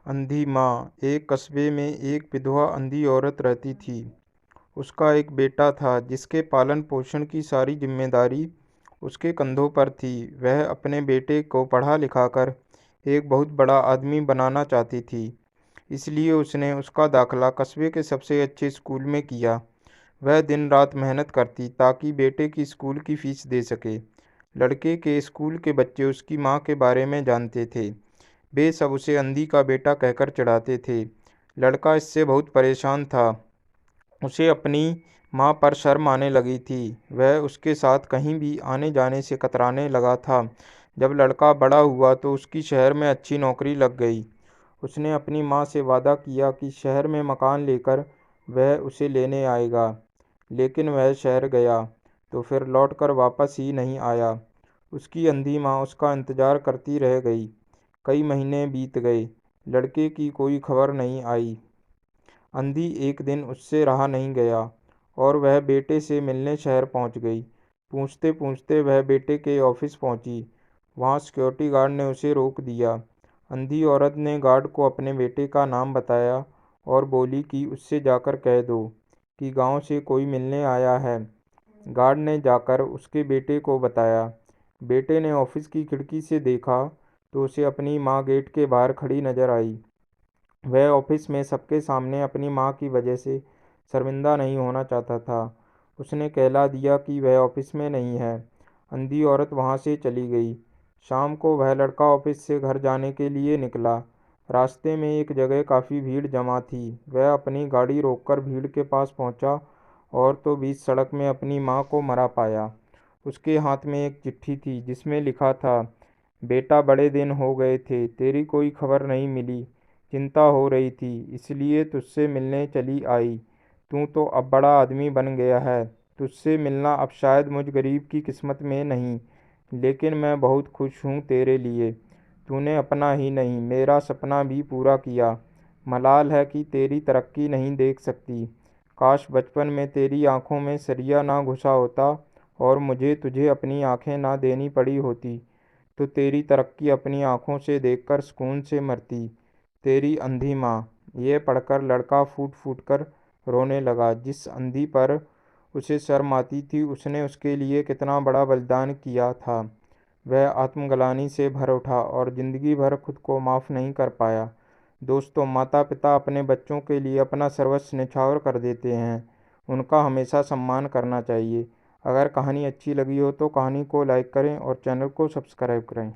अंधी माँ। एक कस्बे में एक विधवा अंधी औरत रहती थी। उसका एक बेटा था जिसके पालन पोषण की सारी जिम्मेदारी उसके कंधों पर थी। वह अपने बेटे को पढ़ा लिखाकर एक बहुत बड़ा आदमी बनाना चाहती थी। इसलिए उसने उसका दाखिला कस्बे के सबसे अच्छे स्कूल में किया। वह दिन रात मेहनत करती ताकि बेटे की स्कूल की फीस दे सके। लड़के के स्कूल के बच्चे उसकी माँ के बारे में जानते थे। वे सब उसे अंधी का बेटा कहकर चिढ़ाते थे। लड़का इससे बहुत परेशान था। उसे अपनी माँ पर शर्म आने लगी थी। वह उसके साथ कहीं भी आने जाने से कतराने लगा था। जब लड़का बड़ा हुआ तो उसकी शहर में अच्छी नौकरी लग गई। उसने अपनी माँ से वादा किया कि शहर में मकान लेकर वह उसे लेने आएगा। लेकिन वह शहर गया तो फिर लौटकर वापस ही नहीं आया। उसकी अंधी माँ उसका इंतजार करती रह गई। कई महीने बीत गए। लड़के की कोई खबर नहीं आई। अंधी एक दिन उससे रहा नहीं गया और वह बेटे से मिलने शहर पहुंच गई। पूछते पूछते वह बेटे के ऑफिस पहुंची। वहां सिक्योरिटी गार्ड ने उसे रोक दिया। अंधी औरत ने गार्ड को अपने बेटे का नाम बताया और बोली कि उससे जाकर कह दो कि गांव से कोई मिलने आया है। गार्ड ने जाकर उसके बेटे को बताया। बेटे ने ऑफिस की खिड़की से देखा तो उसे अपनी माँ गेट के बाहर खड़ी नजर आई। वह ऑफिस में सबके सामने अपनी माँ की वजह से शर्मिंदा नहीं होना चाहता था। उसने कहला दिया कि वह ऑफिस में नहीं है। अंधी औरत वहाँ से चली गई। शाम को वह लड़का ऑफिस से घर जाने के लिए निकला। रास्ते में एक जगह काफ़ी भीड़ जमा थी। वह अपनी गाड़ी रोककर भीड़ के पास पहुंचा और तो बीच सड़क में अपनी माँ को मरा पाया। उसके हाथ में एक चिट्ठी थी जिसमें लिखा था, बेटा बड़े दिन हो गए थे, तेरी कोई खबर नहीं मिली। चिंता हो रही थी इसलिए तुझसे मिलने चली आई। तू तो अब बड़ा आदमी बन गया है। तुझसे मिलना अब शायद मुझ गरीब की किस्मत में नहीं, लेकिन मैं बहुत खुश हूँ तेरे लिए। तूने अपना ही नहीं मेरा सपना भी पूरा किया। मलाल है कि तेरी तरक्की नहीं देख सकती। काश बचपन में तेरी आंखों में सरिया ना घुसा होता और मुझे तुझे अपनी आंखें ना देनी पड़ी होती, तो तेरी तरक्की अपनी आंखों से देखकर सुकून से मरती। तेरी अंधी माँ। यह पढ़कर लड़का फूट फूट कर रोने लगा। जिस अंधी पर उसे शर्म आती थी उसने उसके लिए कितना बड़ा बलिदान किया था। वह आत्मग्लानि से भर उठा और जिंदगी भर खुद को माफ़ नहीं कर पाया। दोस्तों, माता पिता अपने बच्चों के लिए अपना सर्वस्व न्यौछावर कर देते हैं। उनका हमेशा सम्मान करना चाहिए। अगर कहानी अच्छी लगी हो तो कहानी को लाइक करें और चैनल को सब्सक्राइब करें।